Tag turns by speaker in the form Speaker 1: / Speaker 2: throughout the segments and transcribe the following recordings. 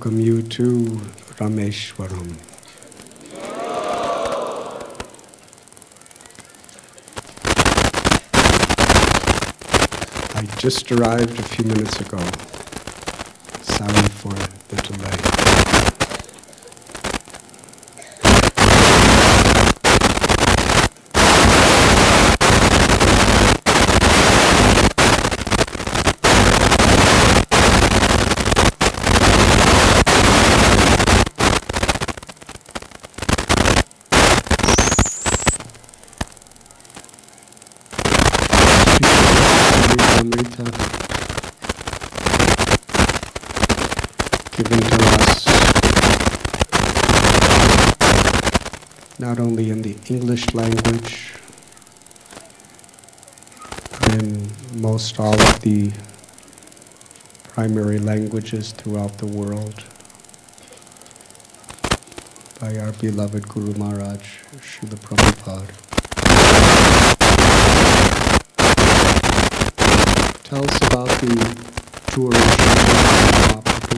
Speaker 1: welcome you to Rameshwaram. I just arrived a few minutes ago. Sorry for the delay. Given to us not only in the English language, but in most all of the primary languages throughout the world, by our beloved Guru Maharaj, Srila Prabhupada. Tell us about the tour of Mahaprabhu.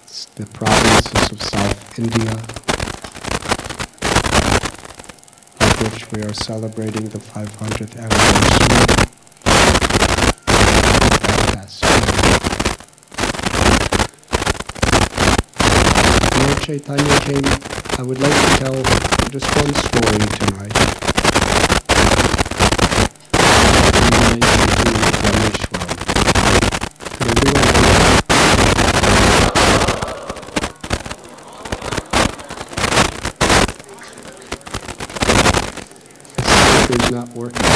Speaker 1: It's the provinces of South India, of which we are celebrating the 500th anniversary of that festival. Lord Chaitanya came. I would like to tell just one story tonight. Is not working.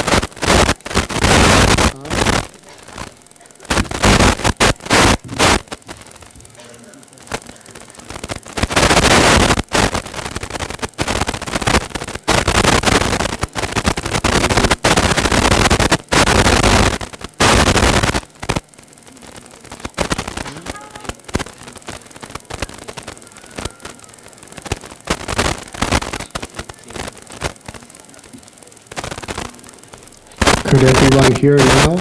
Speaker 1: Could everyone hear now?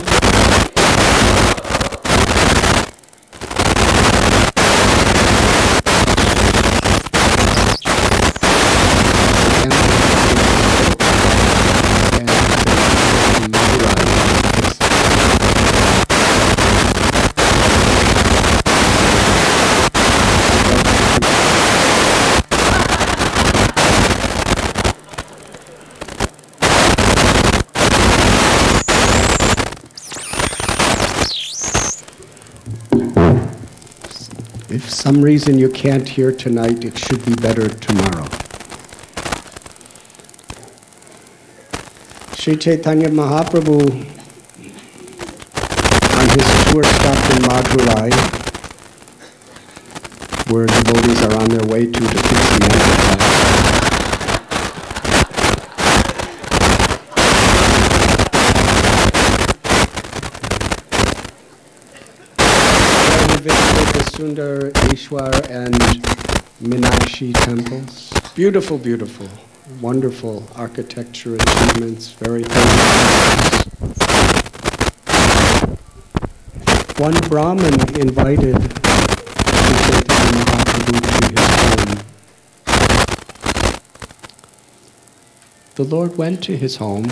Speaker 1: If for some reason you can't hear tonight, it should be better tomorrow. Sri Chaitanya Mahaprabhu, on his tour, stopped in Madurai, where devotees are on their way to fix the mantra. Sundar, Ishwar, and Meenakshi temples. Beautiful, beautiful, wonderful architecture achievements, very famous. One Brahmin invited Sri Chaitanya Mahaprabhu to his home. The Lord went to his home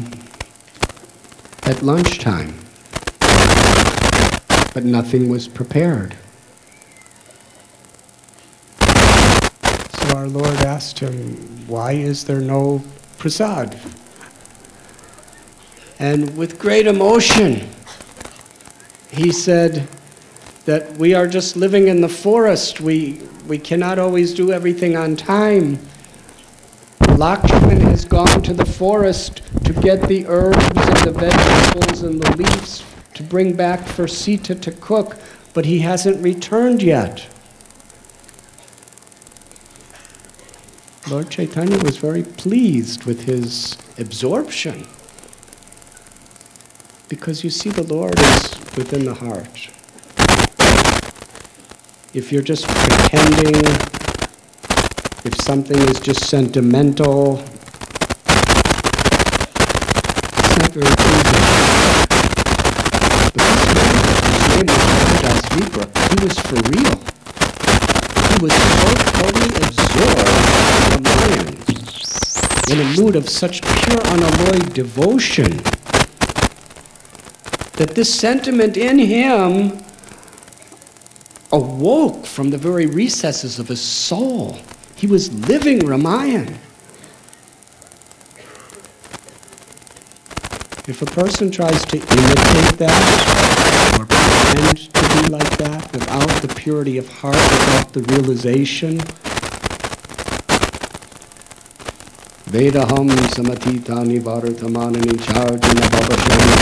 Speaker 1: at lunchtime, but nothing was prepared. Our Lord asked him, why is there no prasad? And with great emotion, he said that we are just living in the forest. We cannot always do everything on time. Lakshman has gone to the forest to get the herbs and the vegetables and the leaves to bring back for Sita to cook, but he hasn't returned yet. Lord Chaitanya was very pleased with his absorption, because you see, the Lord is within the heart. If you're just pretending, if something is just sentimental, it's not very pleasing. But this man, his name was He was for real. was so totally absorbed in Ramayan, in a mood of such pure, unalloyed devotion, that this sentiment in him awoke from the very recesses of his soul. He was living Ramayan. If a person tries to imitate that, or pretend to be like that, without the purity of heart, without the realization, Vedaham samatitani vartamanani charjana babashani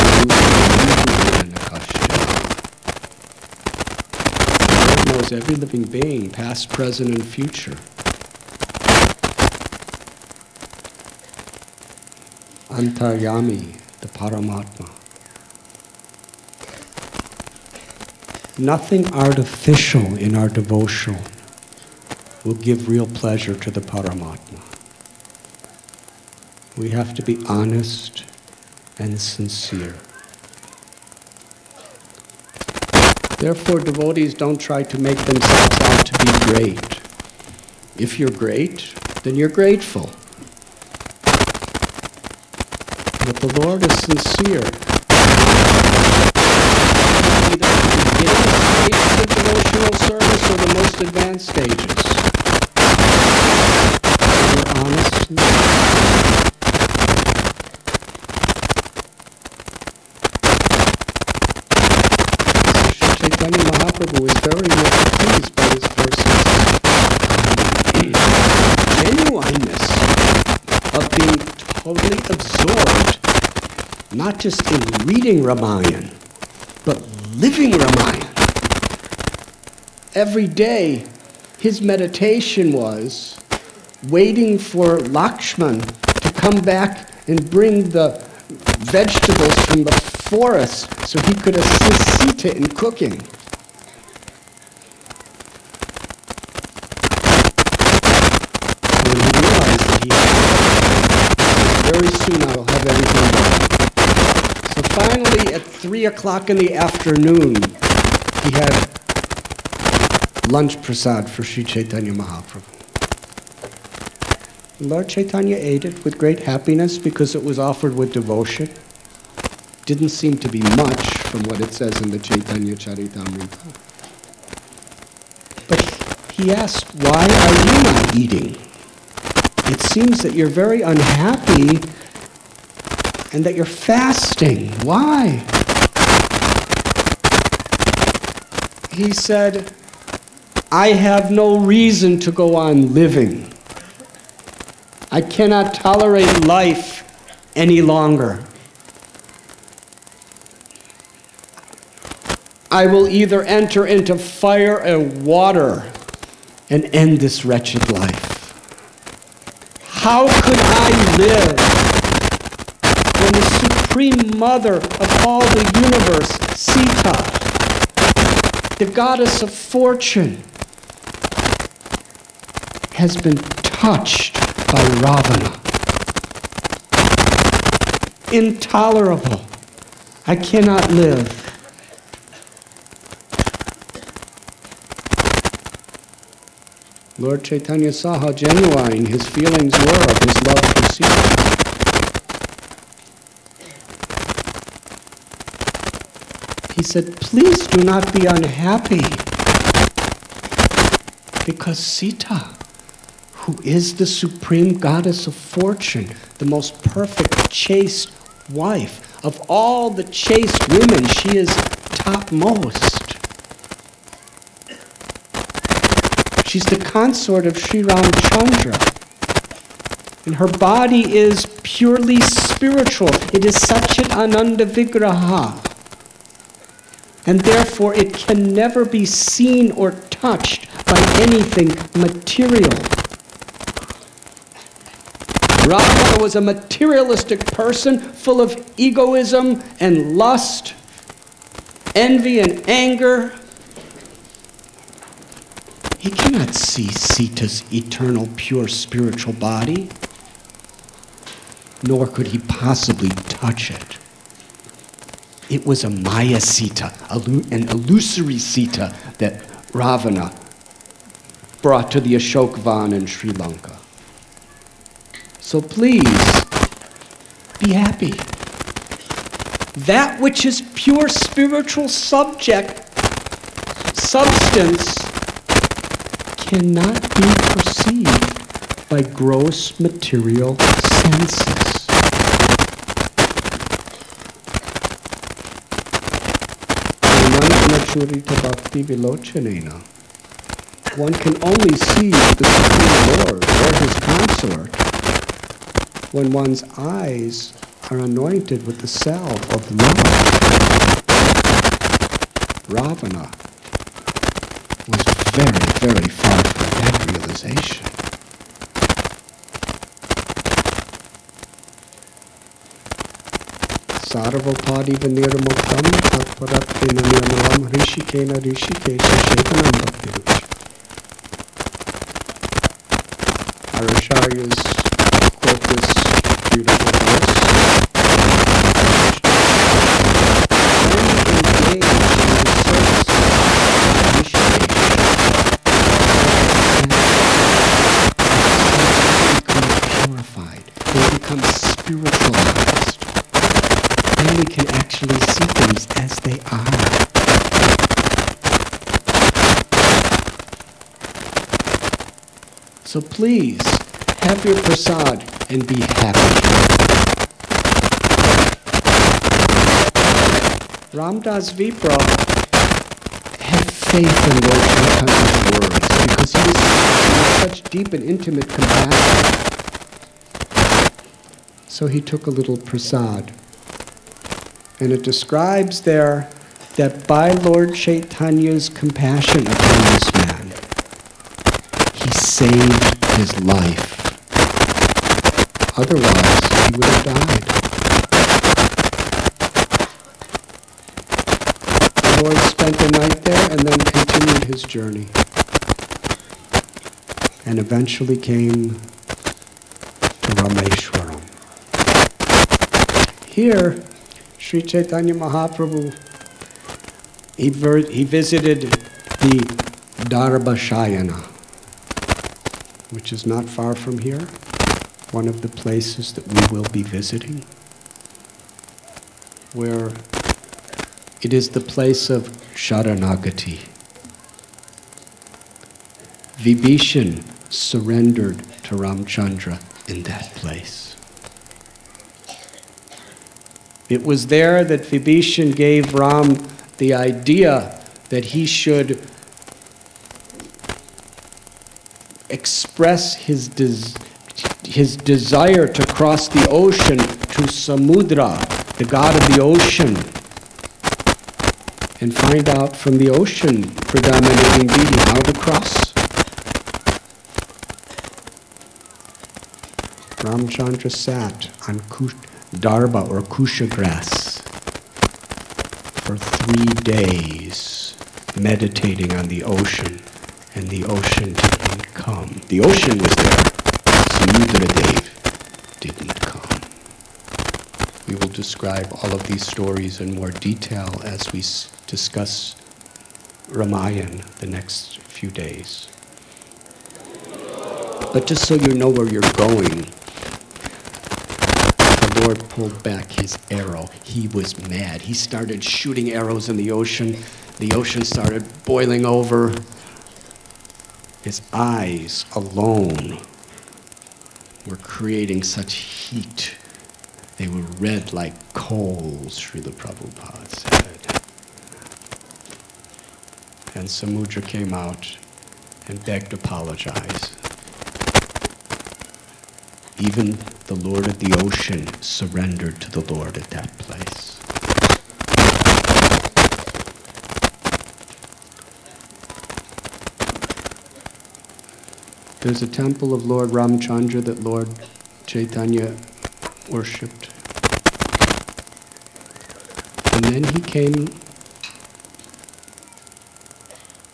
Speaker 1: God knows every living being, past, present, and future. Antaryami, the Paramatma. Nothing artificial in our devotion will give real pleasure to the Paramatma. We have to be honest and sincere. Therefore, devotees don't try to make themselves out to be great. If you're great, then you're grateful. But the Lord is sincere. Either at the beginning stages of devotional service or the most advanced stages. We're honest and sincere. Chaitanya Mahaprabhu is very much pleased by this person's genuineness of being totally absorbed, not just in reading Ramayana, but living Ramayana. Every day, his meditation was waiting for Lakshman to come back and bring the vegetables from the forest so he could assist Sita in cooking. When he realized that he had, very soon I will have everything done. So finally, at 3 o'clock in the afternoon, he had lunch prasad for Sri Chaitanya Mahaprabhu. Lord Chaitanya ate it with great happiness because it was offered with devotion. Didn't seem to be much from what it says in the Chaitanya Charitamrita. But he asked, why are you not eating? It seems that you're very unhappy and that you're fasting. Why? He said, I have no reason to go on living. I cannot tolerate life any longer. I will either enter into fire and water and end this wretched life. How could I live when the Supreme Mother of all the universe, Sita, the goddess of fortune, has been touched by Ravana? Intolerable. I cannot live. Lord Chaitanya saw how genuine his feelings were of his love for Sita. He said, please do not be unhappy, because Sita, who is the supreme goddess of fortune, the most perfect chaste wife of all the chaste women, she is topmost. She's the consort of Sri Ramchandra. And her body is purely spiritual. It is Satchit Ananda Vigraha. And therefore it can never be seen or touched by anything material. Ravana was a materialistic person full of egoism and lust, envy and anger. He cannot see Sita's eternal, pure spiritual body, nor could he possibly touch it. It was a Maya Sita, an illusory Sita that Ravana brought to the Ashokvan in Sri Lanka. So please, be happy. That which is pure spiritual substance cannot be perceived by gross material senses. One can only see the Supreme Lord or his consort when one's eyes are anointed with the salve of love. Ravana was very, very far from that realization. Sarvapadi Vanirmuktam Tatparatina Nirmalam Rishikena Rishikesha Shetanam Bhaktiruch. Our acharyas quote this beautiful verse. Spiritualized, then we can actually see things as they are. So please, have your prasad and be happy. Ramdas Vipra had faith in Lord Chaitanya's words because he was such deep and intimate compassion. So he took a little prasad. And it describes there that by Lord Chaitanya's compassion upon this man, he saved his life. Otherwise, he would have died. The Lord spent the night there and then continued his journey. And eventually came to Rameshwaram. Here, Sri Chaitanya Mahaprabhu, he visited the Darbashayana, which is not far from here, one of the places that we will be visiting, where it is the place of Sharanagati. Vibhishan surrendered to Ramchandra in that place. It was there that Vibhishan gave Ram the idea that he should express his desire to cross the ocean to Samudra, the god of the ocean, and find out from the ocean predominating being how to cross. Ramchandra sat on Darba or Kusha grass for 3 days, meditating on the ocean, and the ocean didn't come. The ocean was there, Samudra Dev didn't come. We will describe all of these stories in more detail as we discuss Ramayana the next few days. But just so you know where you're going, the Lord pulled back his arrow. He was mad. He started shooting arrows in the ocean. The ocean started boiling over. His eyes alone were creating such heat. They were red like coals, Srila Prabhupada said. And Samudra came out and begged apologize. Even the Lord of the ocean surrendered to the Lord at that place. There's a temple of Lord Ramchandra that Lord Chaitanya worshipped. And then he came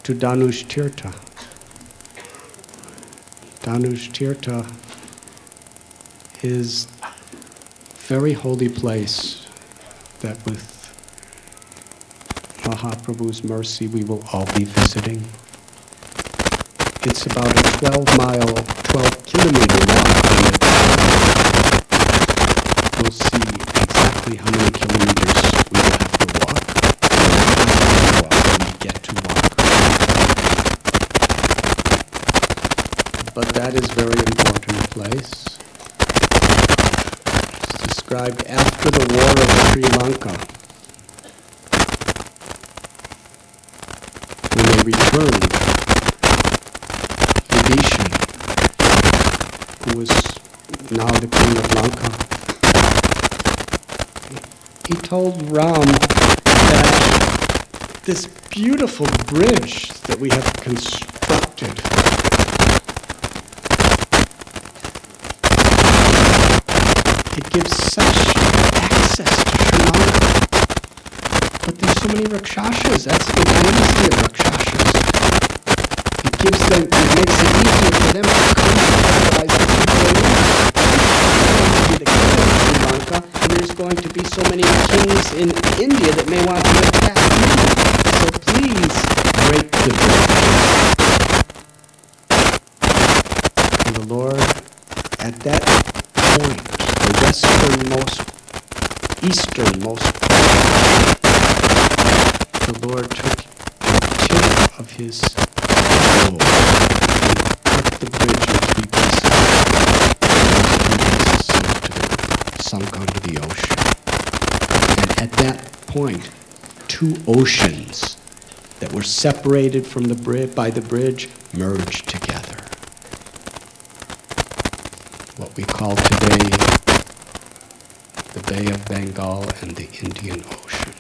Speaker 1: to Danush Tirtha. Danush Tirtha is a very holy place that with Mahaprabhu's mercy we will all be visiting. It's about a 12-mile, 12-kilometer walk. We'll see exactly how many kilometers we will have to walk when we get to walk. But that is a very important place. It's described after the war of Sri Lanka. When they returned, Vibhishan, who was now the king of Lanka, he told Ram that this beautiful bridge that we have constructed, it gives such access to Sri Lanka. But there's so many Rakshasas. That's the dynasty of Rakshasas. It makes it easier for them to come and terrorize the people. Be the king of Sri Lanka, and there's going to be so many kings in India that may want to attack India. So please break the bridge. And the Lord, at that point, the easternmost point, the Lord took the tip of his bow and cut the bridge in 3 pieces. Sunk onto the ocean. And at that point, 2 oceans that were separated from the by the bridge merged together. What we call today the Bay of Bengal and the Indian Ocean.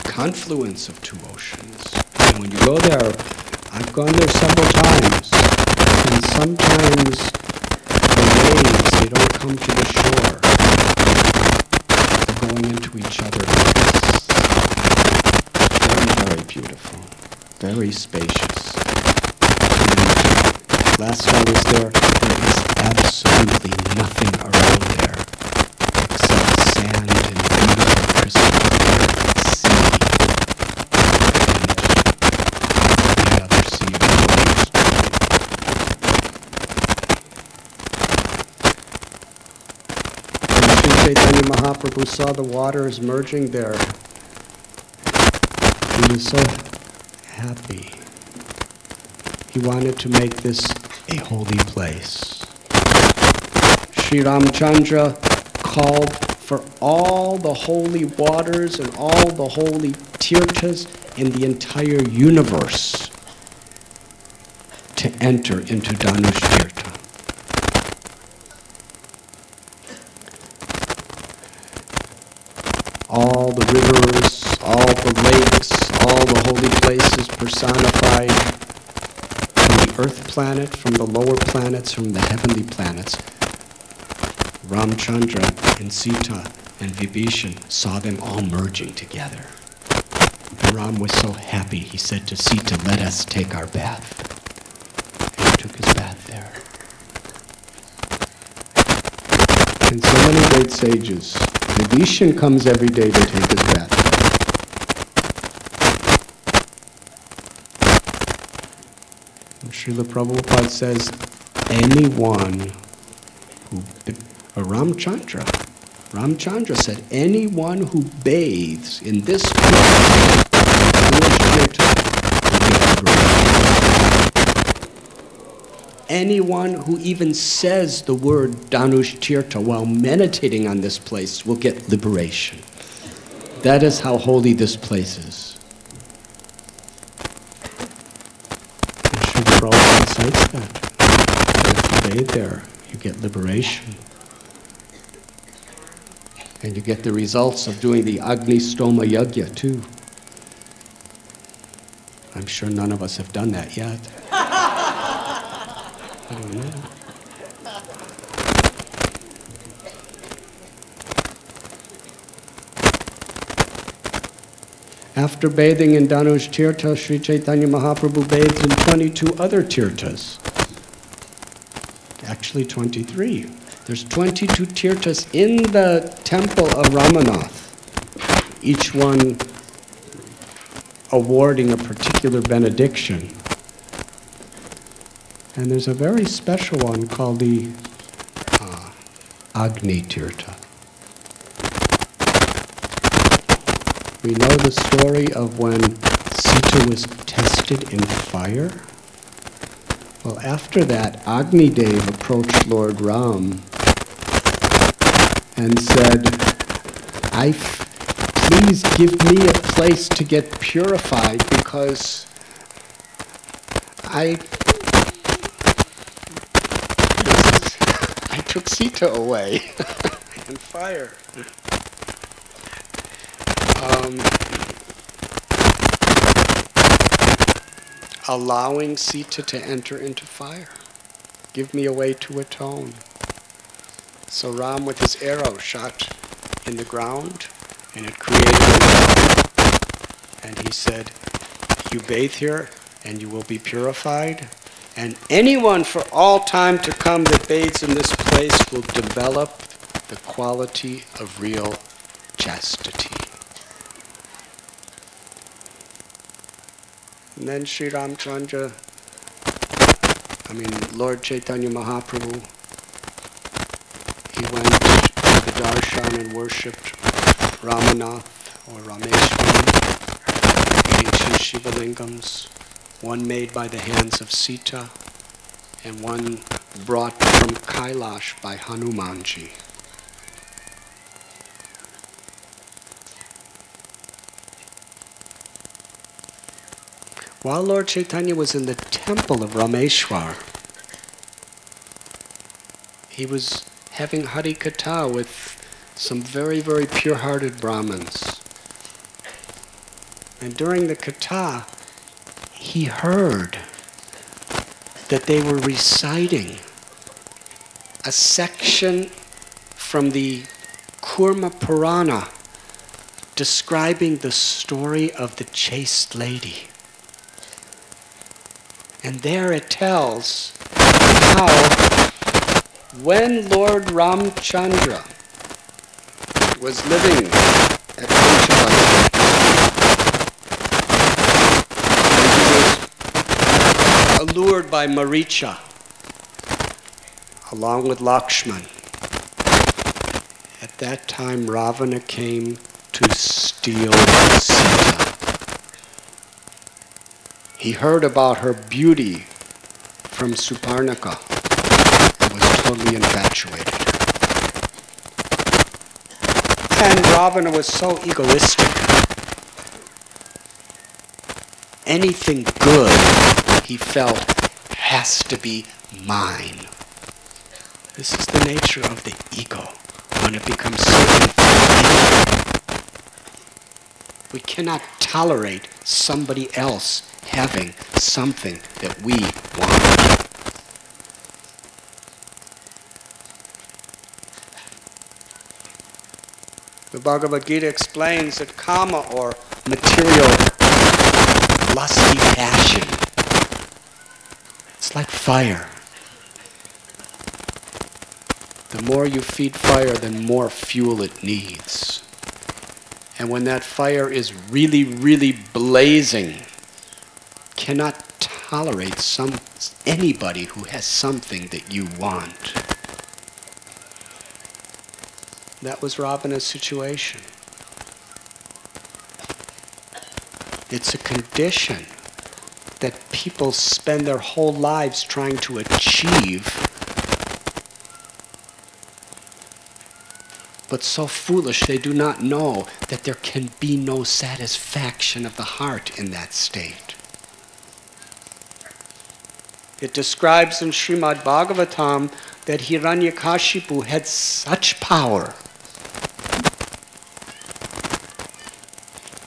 Speaker 1: Confluence of 2 oceans. And when you go there, I've gone there several times, and sometimes the waves, they don't come to the shore. They're going into each other. Very, very beautiful. Very spacious. And last I was there is absolutely nothing around there except sand and beautiful crystal sea. And the other sea waters. When Sri Chaitanya Mahaprabhu saw the waters merging there, he was so happy. He wanted to make this a holy place. Sri Ramchandra called for all the holy waters and all the holy tirthas in the entire universe to enter into Dhanush Tirtha. All the rivers, all the lakes, all the holy places personified from the earth planet, from the lower planets, from the heavenly planets. Ramchandra and Sita and Vibhishan saw them all merging together. And Ram was so happy, he said to Sita, "Let us take our bath." And he took his bath there. And so many great sages. Vibhishan comes every day to take his bath. And Srila Prabhupada says, anyone who, Ramchandra said, anyone who bathes in this pool, anyone who even says the word Dhanush Tirtha while meditating on this place will get liberation. That is how holy this place is. And Srila Prabhupada cites that. If you bathe there, you get liberation. And you get the results of doing the Agni Stoma Yajna too. I'm sure none of us have done that yet. I don't know. After bathing in Dhanush Tirtha, Sri Chaitanya Mahaprabhu bathed in 22 other tirthas. Actually 23. There's 22 tirthas in the temple of Ramanath, each one awarding a particular benediction. And there's a very special one called the Agni Tirtha. We know the story of when Sita was tested in fire. Well, after that, Agni Dev approached Lord Ram and said, please give me a place to get purified, because I took Sita away in fire. Allowing Sita to enter into fire. Give me a way to atone. So Ram, with his arrow, shot in the ground, and it created a well. And he said, you bathe here, and you will be purified. And anyone for all time to come that bathes in this place will develop the quality of real chastity. And then Sri Ramchandra, Lord Chaitanya Mahaprabhu, he went to the darshan and worshipped Ramanath or Rameshwaram, meaning two Shiva lingams, one made by the hands of Sita and one brought from Kailash by Hanumanji. While Lord Chaitanya was in the temple of Rameshwar, he was having Hari Katha with some very, very pure-hearted Brahmins. And during the Katha, he heard that they were reciting a section from the Kurma Purana describing the story of the chaste lady. And there it tells how when Lord Ramchandra was living at Panchavati, he was allured by Maricha along with Lakshman. At that time Ravana came to steal Sita. He heard about her beauty from Suparnaka and was totally infatuated. And Ravana was so egoistic. Anything good, he felt, has to be mine. This is the nature of the ego when it becomes so inflated. We cannot tolerate somebody else having something that we want. The Bhagavad Gita explains that kama, or material lusty passion, it's like fire. The more you feed fire, the more fuel it needs. And when that fire is really, really blazing, cannot tolerate anybody who has something that you want. That was Ravana's situation. It's a condition that people spend their whole lives trying to achieve, but so foolish they do not know that there can be no satisfaction of the heart in that state. It describes in Srimad Bhagavatam that Hiranyakashipu had such power.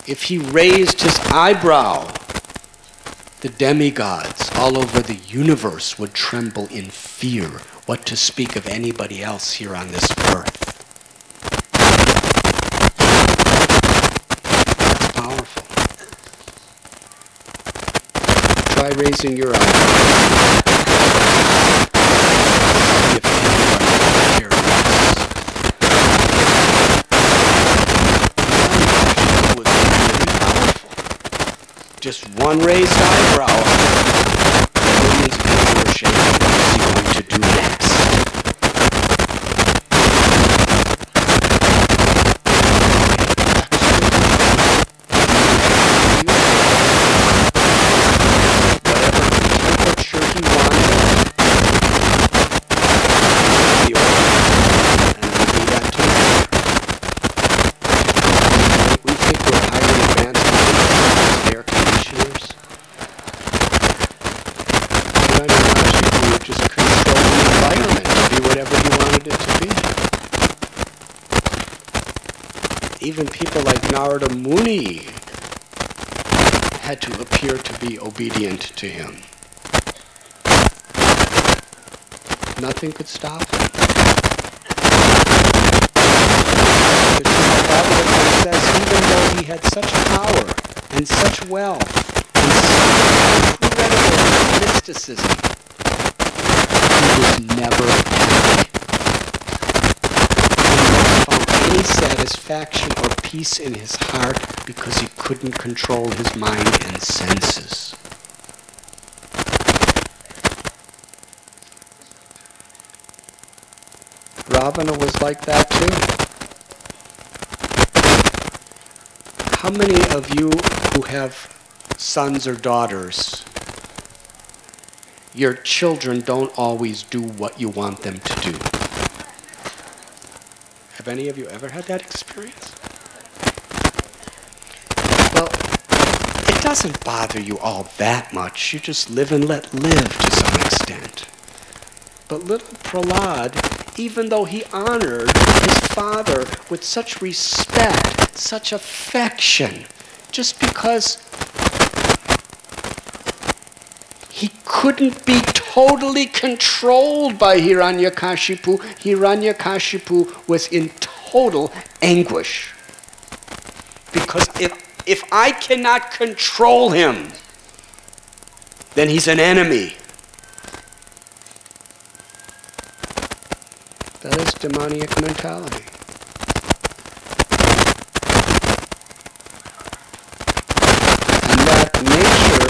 Speaker 1: If he raised his eyebrow, the demigods all over the universe would tremble in fear. What to speak of anybody else here on this earth? It's powerful. Try raising your eyebrow. If anybody cares. Was really powerful. Just one raised eyebrow, millions of people were shame. What is he going to do next? Even people like Narada Muni had to appear to be obedient to him. Nothing could stop him. The Srimad Bhagavatam says even though he had such power and such wealth and such incredible mysticism, he was never happy. Any satisfaction or peace in his heart because he couldn't control his mind and senses. Ravana was like that too. How many of you who have sons or daughters, your children don't always do what you want them to do? Have any of you ever had that experience? Well, it doesn't bother you all that much. You just live and let live to some extent. But little Prahlad, even though he honored his father with such respect, such affection, just because he couldn't be totally controlled by Hiranyakashipu. Hiranyakashipu was in total anguish. Because if I cannot control him, then he's an enemy. That is demoniac mentality. And that nature,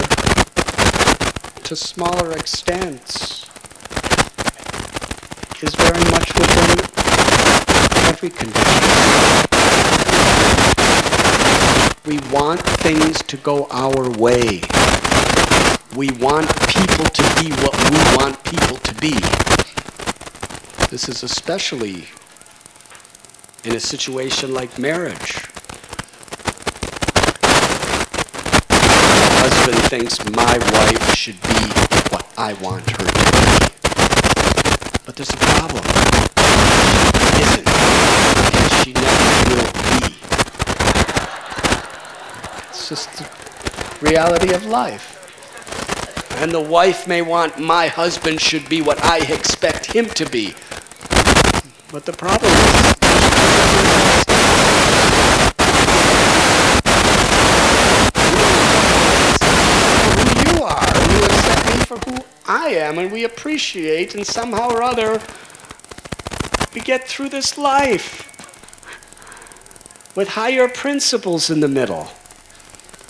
Speaker 1: to smaller extents, is very much within every condition. We want things to go our way. We want people to be what we want people to be. This is especially in a situation like marriage. The husband thinks my wife should be what I want her to be. But there's a problem. She isn't. And she never will be. It's just the reality of life. And the wife may want my husband should be what I expect him to be. But the problem is, who you are, and you accept me for who I am, and we appreciate, and somehow or other, we get through this life with higher principles in the middle.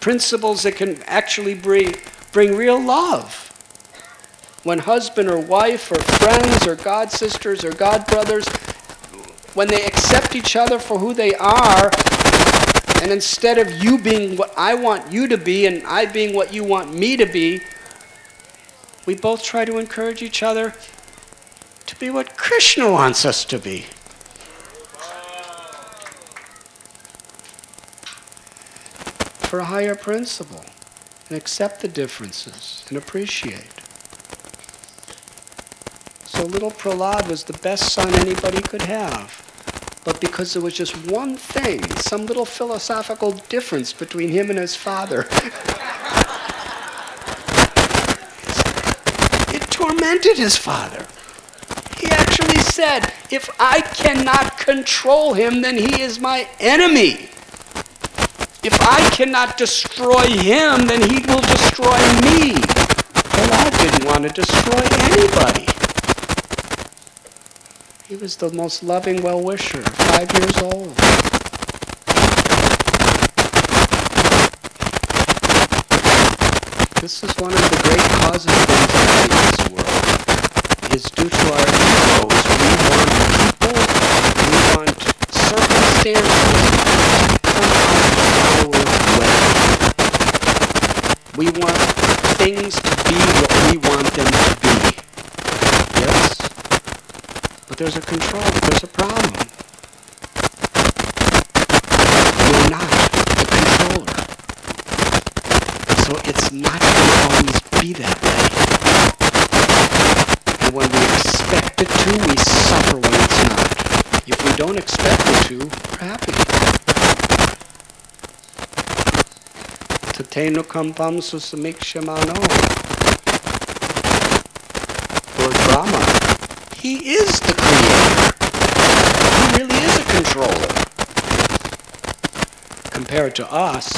Speaker 1: Principles that can actually bring real love. When husband or wife or friends or god sisters or god brothers, when they accept each other for who they are, and instead of you being what I want you to be and I being what you want me to be, we both try to encourage each other to be what Krishna wants us to be. For a higher principle, and accept the differences and appreciate. So little Prahlad was the best son anybody could have. But because there was just one thing, some little philosophical difference between him and his father, it tormented his father. He actually said, if I cannot control him, then he is my enemy. If I cannot destroy him, then he will destroy me. Prahlad didn't want to destroy anybody. He was the most loving well-wisher, 5 years old. This is one of the great causes of anxiety in this world. is due to our egos. We want people, we want circumstances to come out our way. We want things to be what we want them to be. Yes? But there's a control, there's a problem. We're not the controller. So it's not going to always be that way. And when we expect it to, we suffer when it's not. If we don't expect it to, we're happy. Tateno kampam susamikshemano. Lord Brahma, he is the creator. He really is a controller. Compared to us,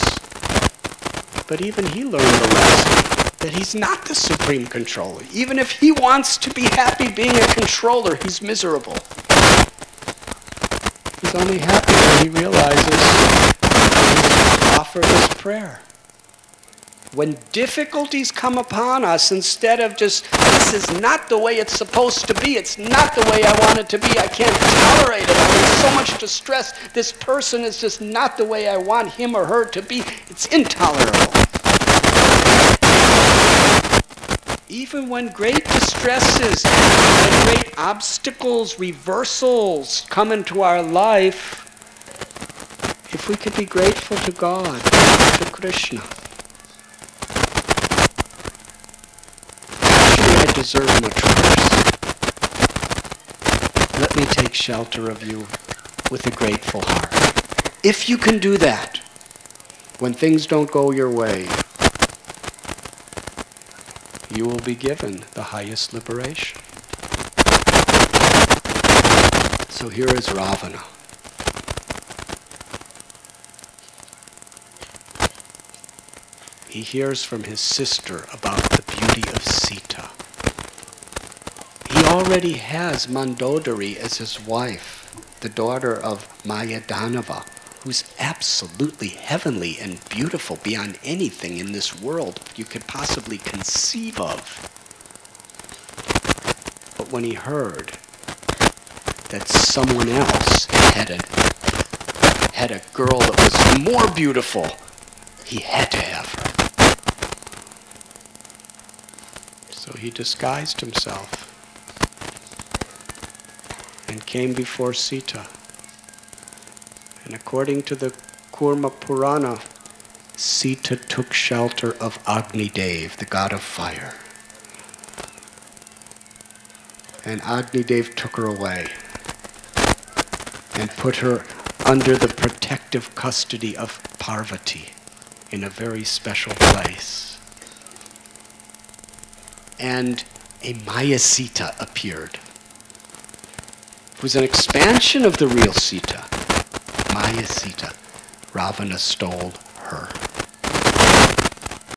Speaker 1: but even he learned the lesson that he's not the supreme controller. Even if he wants to be happy being a controller, he's miserable. He's only happy when he realizes he's offered his prayer. When difficulties come upon us, instead of just, this is not the way it's supposed to be, it's not the way I want it to be, I can't tolerate it, I'm in so much distress, this person is just not the way I want him or her to be, it's intolerable. Even when great distresses, when great obstacles, reversals come into our life, if we could be grateful to God, to Krishna, I deserve much worse. Let me take shelter of you with a grateful heart. If you can do that, when things don't go your way, you will be given the highest liberation. So here is Ravana. He hears from his sister about the beauty of Sita. He already has Mandodari as his wife, the daughter of Mayadanava, who's absolutely heavenly and beautiful beyond anything in this world you could possibly conceive of. But when he heard that someone else had a girl that was more beautiful, he had to have her. So he disguised himself and came before Sita. And according to the Kurma Purana, Sita took shelter of Agnidev, the god of fire. And Agnidev took her away and put her under the protective custody of Parvati in a very special place. And a Maya Sita appeared. It was an expansion of the real Sita. Maya Sita. Ravana stole her.